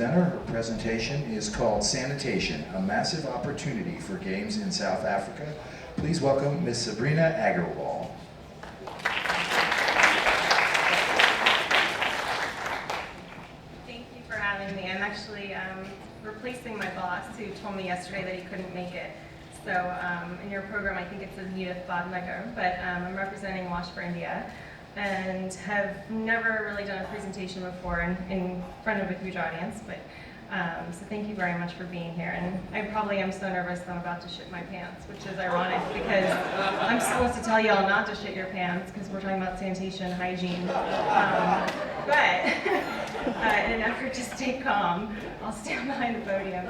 presenter. Her presentation is called Sanitation, a Massive Opportunity for Games in South Africa. Please welcome Ms. Sabrina Aggarwal. Thank you for having me. I'm actually replacing my boss who told me yesterday that he couldn't make it. So in your program, I think it says Nirmal Bharat, but I'm representing Wash for India and have never really done a presentation before in front of a huge audience. But so thank you very much for being here. And I probably am so nervous that I'm about to shit my pants, which is ironic because I'm supposed to tell you all not to shit your pants because we're talking about sanitation, hygiene. But in an effort to stay calm, I'll stand behind the podium.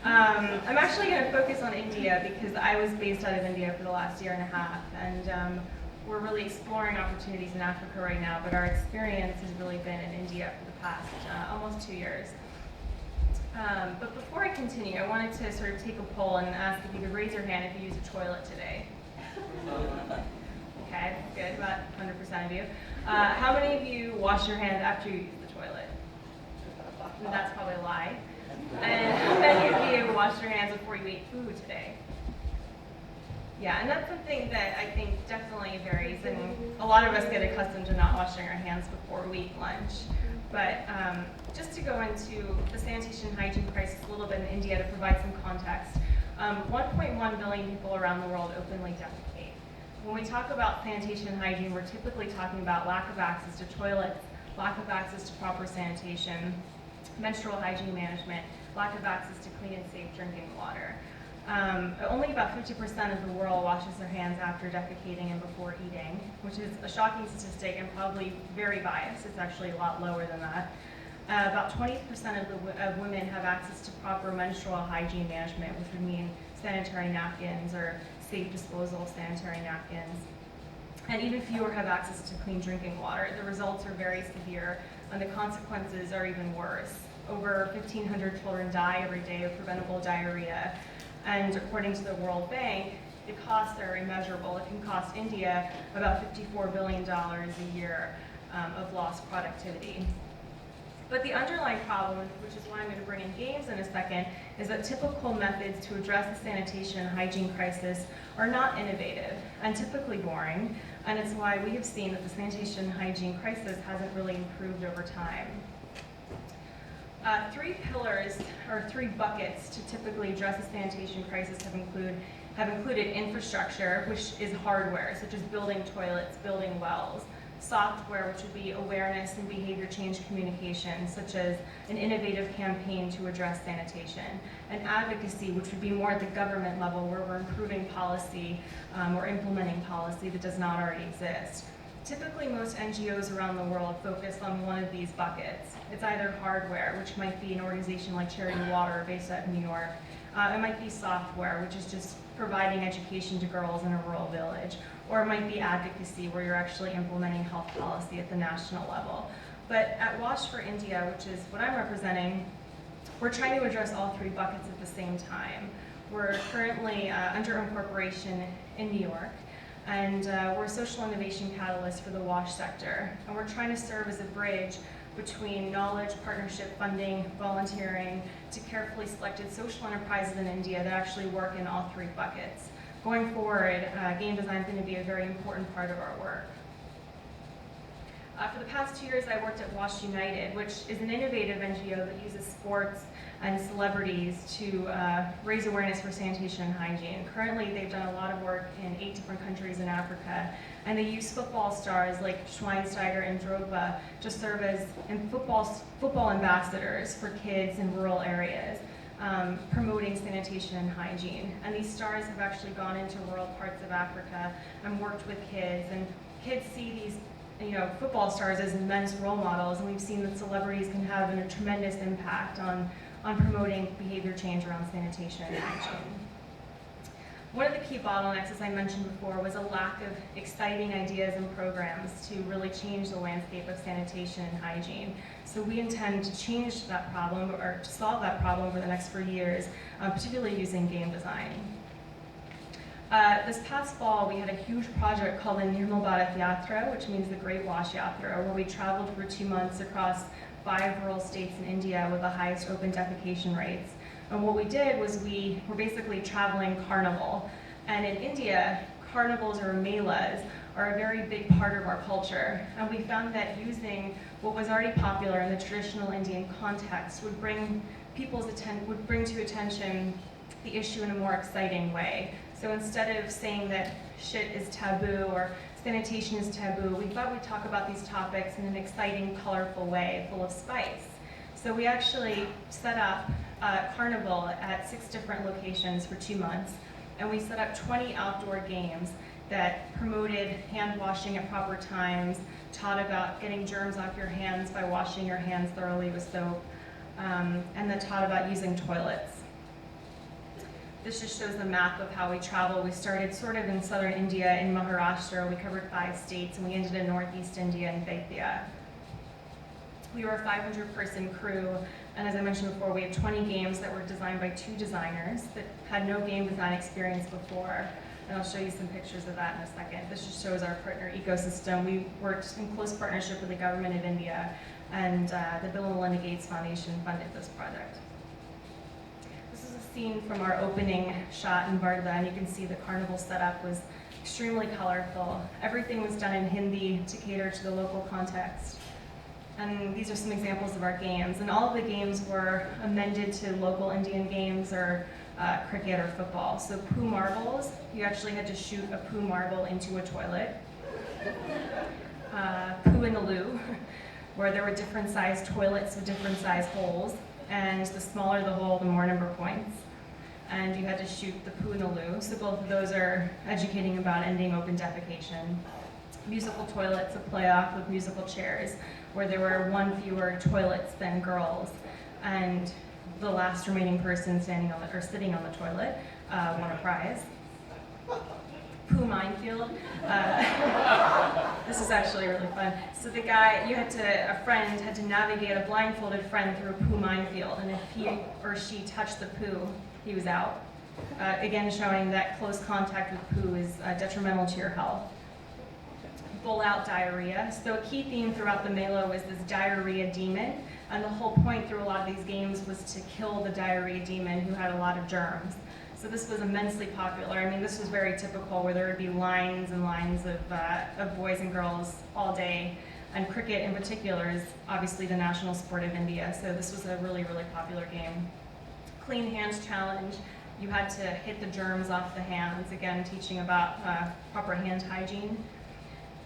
I'm actually going to focus on India because I was based out of India for the last year and a half, and we're really exploring opportunities in Africa right now, but our experience has really been in India for the past almost 2 years. But before I continue, I wanted to sort of take a poll and ask if you could raise your hand if you use a toilet today. Okay, good, about 100% of you. How many of you wash your hands after you use the toilet? That's probably a lie. And how many of you wash your hands before you eat food today? Yeah, and that's something that I think definitely varies, and a lot of us get accustomed to not washing our hands before we eat lunch. But just to go into the sanitation and hygiene crisis a little bit in India to provide some context, 1.1 billion people around the world openly defecate. When we talk about sanitation and hygiene, we're typically talking about lack of access to toilets, lack of access to proper sanitation, menstrual hygiene management, lack of access to clean and safe drinking water. Only about 50% of the world washes their hands after defecating and before eating, which is a shocking statistic and probably very biased. It's actually a lot lower than that. About 20% of women have access to proper menstrual hygiene management, which would mean sanitary napkins or safe disposal of sanitary napkins. And even fewer have access to clean drinking water. The results are very severe, and the consequences are even worse. Over 1,500 children die every day of preventable diarrhea. And according to the World Bank, the costs are immeasurable. It can cost India about $54 billion a year of lost productivity. But the underlying problem, which is why I'm going to bring in games in a second, is that typical methods to address the sanitation and hygiene crisis are not innovative and typically boring, and it's why we have seen that the sanitation and hygiene crisis hasn't really improved over time. Three pillars, or three buckets, to typically address the sanitation crisis have included infrastructure, which is hardware, such as building toilets, building wells; software, which would be awareness and behavior change communication, such as an innovative campaign to address sanitation; and advocacy, which would be more at the government level, where we're improving policy or implementing policy that does not already exist. Typically, most NGOs around the world focus on one of these buckets. It's either hardware, which might be an organization like Charity Water based out of New York. It might be software, which is just providing education to girls in a rural village. Or it might be advocacy, where you're actually implementing health policy at the national level. But at Wash for India, which is what I'm representing, we're trying to address all three buckets at the same time. We're currently under incorporation in New York, and we're a social innovation catalyst for the WASH sector. And we're trying to serve as a bridge between knowledge, partnership, funding, volunteering, to carefully selected social enterprises in India that actually work in all three buckets. Going forward, game design is going to be a very important part of our work. For the past 2 years, I worked at WASH United, which is an innovative NGO that uses sports and celebrities to raise awareness for sanitation and hygiene. Currently, they've done a lot of work in 8 different countries in Africa, and they use football stars like Schweinsteiger and Drogba to serve as football ambassadors for kids in rural areas, promoting sanitation and hygiene. And these stars have actually gone into rural parts of Africa and worked with kids, and kids see these football stars as immense role models, and we've seen that celebrities can have a tremendous impact on promoting behavior change around sanitation and hygiene. One of the key bottlenecks, as I mentioned before, was a lack of exciting ideas and programs to really change the landscape of sanitation and hygiene. So we intend to change that problem, or to solve that problem over the next 4 years, particularly using game design. This past fall, we had a huge project called the Nirmal Bharat Yatra, which means the Great Wash Yatra, where we traveled for 2 months across 5 rural states in India with the highest open defecation rates. And what we did was we were basically traveling carnival. And in India, carnivals or melas are a very big part of our culture. And we found that using what was already popular in the traditional Indian context would bring to attention the issue in a more exciting way. So instead of saying that shit is taboo or sanitation is taboo, we thought we'd talk about these topics in an exciting, colorful way, full of spice. So we actually set up a carnival at 6 different locations for 2 months, and we set up 20 outdoor games that promoted hand washing at proper times, taught about getting germs off your hands by washing your hands thoroughly with soap, and then taught about using toilets. This just shows the map of how we travel. We started sort of in southern India, in Maharashtra. We covered 5 states, and we ended in northeast India in Vaidya. We were a 500-person crew, and as I mentioned before, we had 20 games that were designed by 2 designers that had no game design experience before. And I'll show you some pictures of that in a second. This just shows our partner ecosystem. We worked in close partnership with the government of India, and the Bill and Melinda Gates Foundation funded this project. This is a scene from our opening shot in Varda, and you can see the carnival setup was extremely colorful. Everything was done in Hindi to cater to the local context. And these are some examples of our games. And all of the games were amended to local Indian games or cricket or football. So Poo Marbles, you actually had to shoot a Poo marble into a toilet. Poo in the Loo, where there were different sized toilets with different sized holes. And the smaller the hole, the more number of points. And you had to shoot the Poo in the Loo. So both of those are educating about ending open defecation. Musical toilets, a playoff with musical chairs, where there were 1 fewer toilets than girls, and the last remaining person sitting on the toilet won a prize. Poo Minefield. This is actually really fun. So a friend had to navigate a blindfolded friend through a poo minefield, and if he or she touched the poo, he was out. Again, showing that close contact with poo is detrimental to your health. Full-out diarrhea. So a key theme throughout the Mela was this diarrhea demon, and the whole point through a lot of these games was to kill the diarrhea demon who had a lot of germs. So this was immensely popular. I mean, this was very typical, where there would be lines and lines of boys and girls all day, and cricket in particular is obviously the national sport of India, so this was a really, really popular game. Clean Hands Challenge. You had to hit the germs off the hands, again, teaching about proper hand hygiene.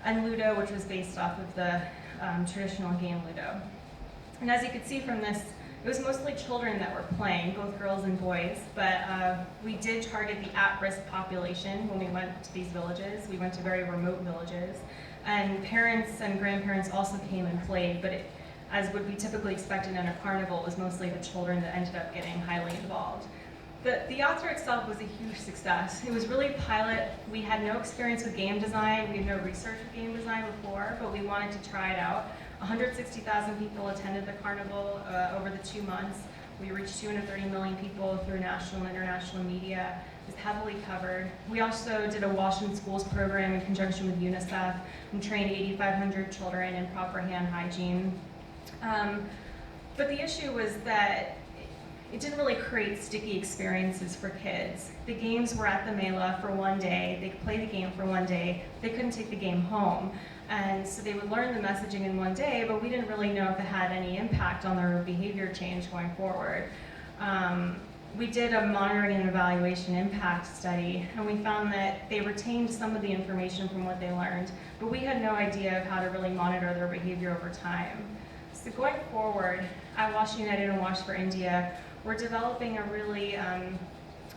And Ludo, which was based off of the traditional game Ludo. And as you could see from this, it was mostly children that were playing, both girls and boys, but we did target the at-risk population when we went to these villages. We went to very remote villages, and parents and grandparents also came and played, but as would be typically expected in a carnival, it was mostly the children that ended up getting highly involved. The Yatra itself was a huge success. It was really pilot. We had no experience with game design. We had no research with game design before, but we wanted to try it out. 160,000 people attended the carnival over the 2 months. We reached 230 million people through national and international media. It was heavily covered. We also did a Wash in Schools program in conjunction with UNICEF and trained 8,500 children in proper hand hygiene. But the issue was that it didn't really create sticky experiences for kids. The games were at the Mela for 1 day. They could play the game for 1 day. They couldn't take the game home. And so they would learn the messaging in 1 day, but we didn't really know if it had any impact on their behavior change going forward. We did a monitoring and evaluation impact study, and we found that they retained some of the information from what they learned, but we had no idea of how to really monitor their behavior over time. So going forward, at Wash United and Wash for India, we're developing a really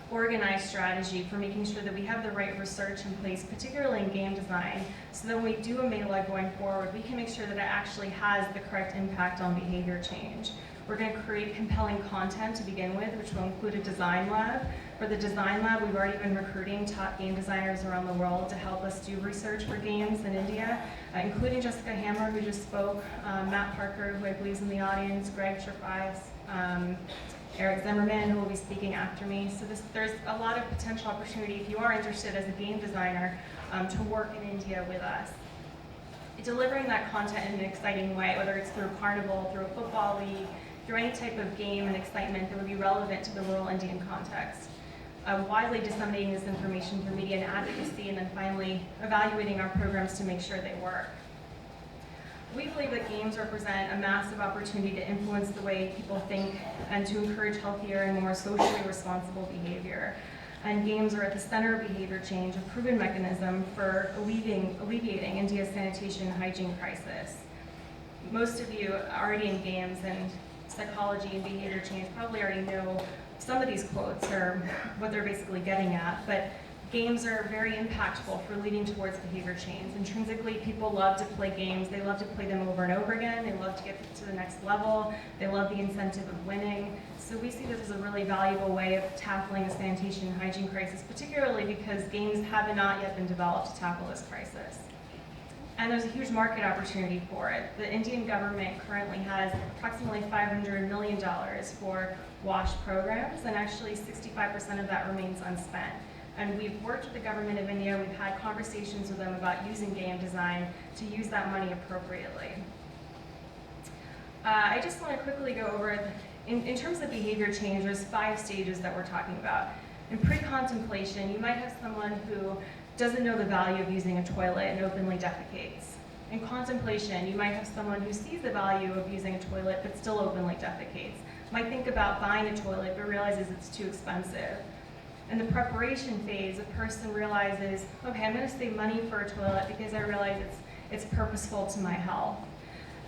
organized strategy for making sure that we have the right research in place, particularly in game design, so that when we do a Mela going forward, we can make sure that it actually has the correct impact on behavior change. We're going to create compelling content to begin with, which will include a design lab. For the design lab, we've already been recruiting top game designers around the world to help us do research for games in India, including Jessica Hammer, who just spoke, Matt Parker, who I believe is in the audience, Greg Trappias, Eric Zimmerman, who will be speaking after me. So there's a lot of potential opportunity if you are interested as a game designer to work in India with us. It delivering that content in an exciting way, whether it's through carnival, through a football league, through any type of game and excitement that would be relevant to the rural Indian context. Widely disseminating this information through media and advocacy, and then finally evaluating our programs to make sure they work. We believe that games represent a massive opportunity to influence the way people think and to encourage healthier and more socially responsible behavior. And games are at the center of behavior change, a proven mechanism for alleviating India's sanitation and hygiene crisis. Most of you already in games and psychology and behavior change probably already know some of these quotes or what they're basically getting at, but games are very impactful for leading towards behavior change. Intrinsically, people love to play games. They love to play them over and over again. They love to get to the next level. They love the incentive of winning. So we see this as a really valuable way of tackling the sanitation and hygiene crisis, particularly because games have not yet been developed to tackle this crisis. And there's a huge market opportunity for it. The Indian government currently has approximately $500 million for WASH programs, and actually 65% of that remains unspent. And we've worked with the government of India, we've had conversations with them about using game design to use that money appropriately. I just want to quickly go over, in terms of behavior change, there's 5 stages that we're talking about. In pre-contemplation, you might have someone who doesn't know the value of using a toilet and openly defecates. In contemplation, you might have someone who sees the value of using a toilet but still openly defecates. Might think about buying a toilet but realizes it's too expensive. In the preparation phase, a person realizes, okay, I'm going to save money for a toilet because I realize it's purposeful to my health.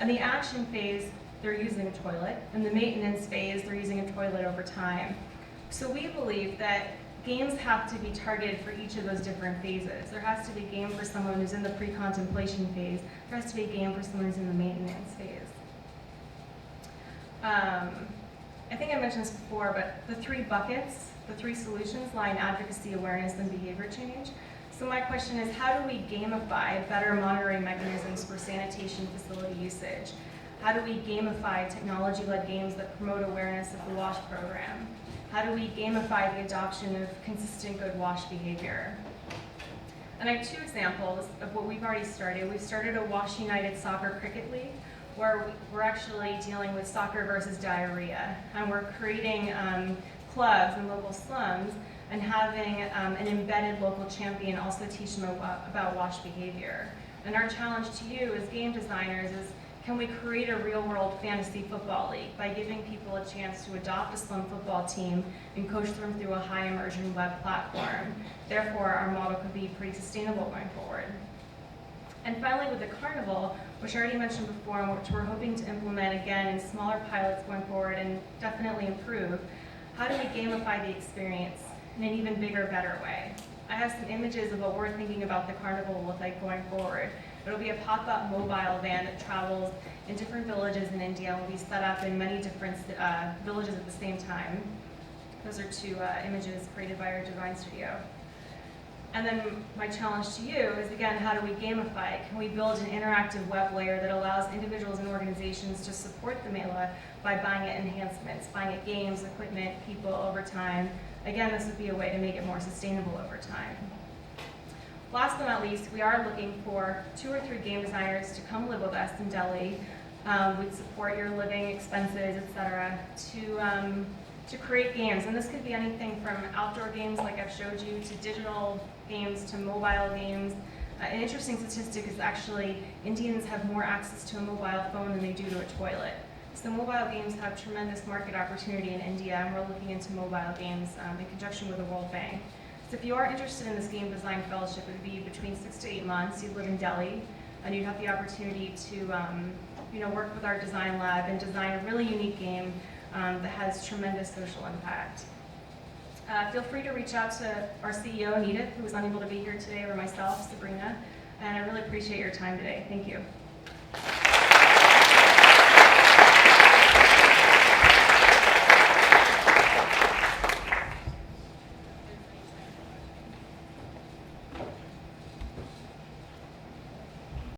In the action phase, they're using a toilet. In the maintenance phase, they're using a toilet over time. So we believe that games have to be targeted for each of those different phases. There has to be a game for someone who's in the pre-contemplation phase. There has to be a game for someone who's in the maintenance phase. I think I mentioned this before, but the 3 buckets, the 3 solutions lie in advocacy, awareness, and behavior change. So my question is, how do we gamify better monitoring mechanisms for sanitation facility usage? How do we gamify technology-led games that promote awareness of the WASH program? How do we gamify the adoption of consistent good WASH behavior? And I have 2 examples of what we've already started. We've started a WASH United Soccer Cricket League, where we're actually dealing with soccer versus diarrhea. And we're creating clubs in local slums and having an embedded local champion also teach them about WASH behavior. And our challenge to you as game designers is, can we create a real-world fantasy football league by giving people a chance to adopt a slum football team and coach them through a high-immersion web platform? Therefore, our model could be pretty sustainable going forward. And finally, with the carnival, which I already mentioned before, and which we're hoping to implement again in smaller pilots going forward and definitely improve, how do we gamify the experience in an even bigger, better way? I have some images of what we're thinking about the carnival will look like going forward. It'll be a pop-up mobile van that travels in different villages in India and will be set up in many different villages at the same time. Those are 2 images created by our design studio. And then my challenge to you is, again, how do we gamify it? Can we build an interactive web layer that allows individuals and organizations to support the Mela by buying it enhancements, buying it games, equipment, people over time? Again, this would be a way to make it more sustainable over time. Last but not least, we are looking for 2 or 3 game designers to come live with us in Delhi. We'd support your living expenses, etc., to create games. And this could be anything from outdoor games like I've showed you, to digital games, to mobile games. An interesting statistic is actually Indians have more access to a mobile phone than they do to a toilet. So mobile games have tremendous market opportunity in India, and we're looking into mobile games in conjunction with the World Bank. So if you are interested in this game design fellowship, it would be between 6 to 8 months. You'd live in Delhi, and you'd have the opportunity to work with our design lab and design a really unique game that has tremendous social impact. Feel free to reach out to our CEO, Anita, who was unable to be here today, or myself, Sabrina, and I really appreciate your time today. Thank you.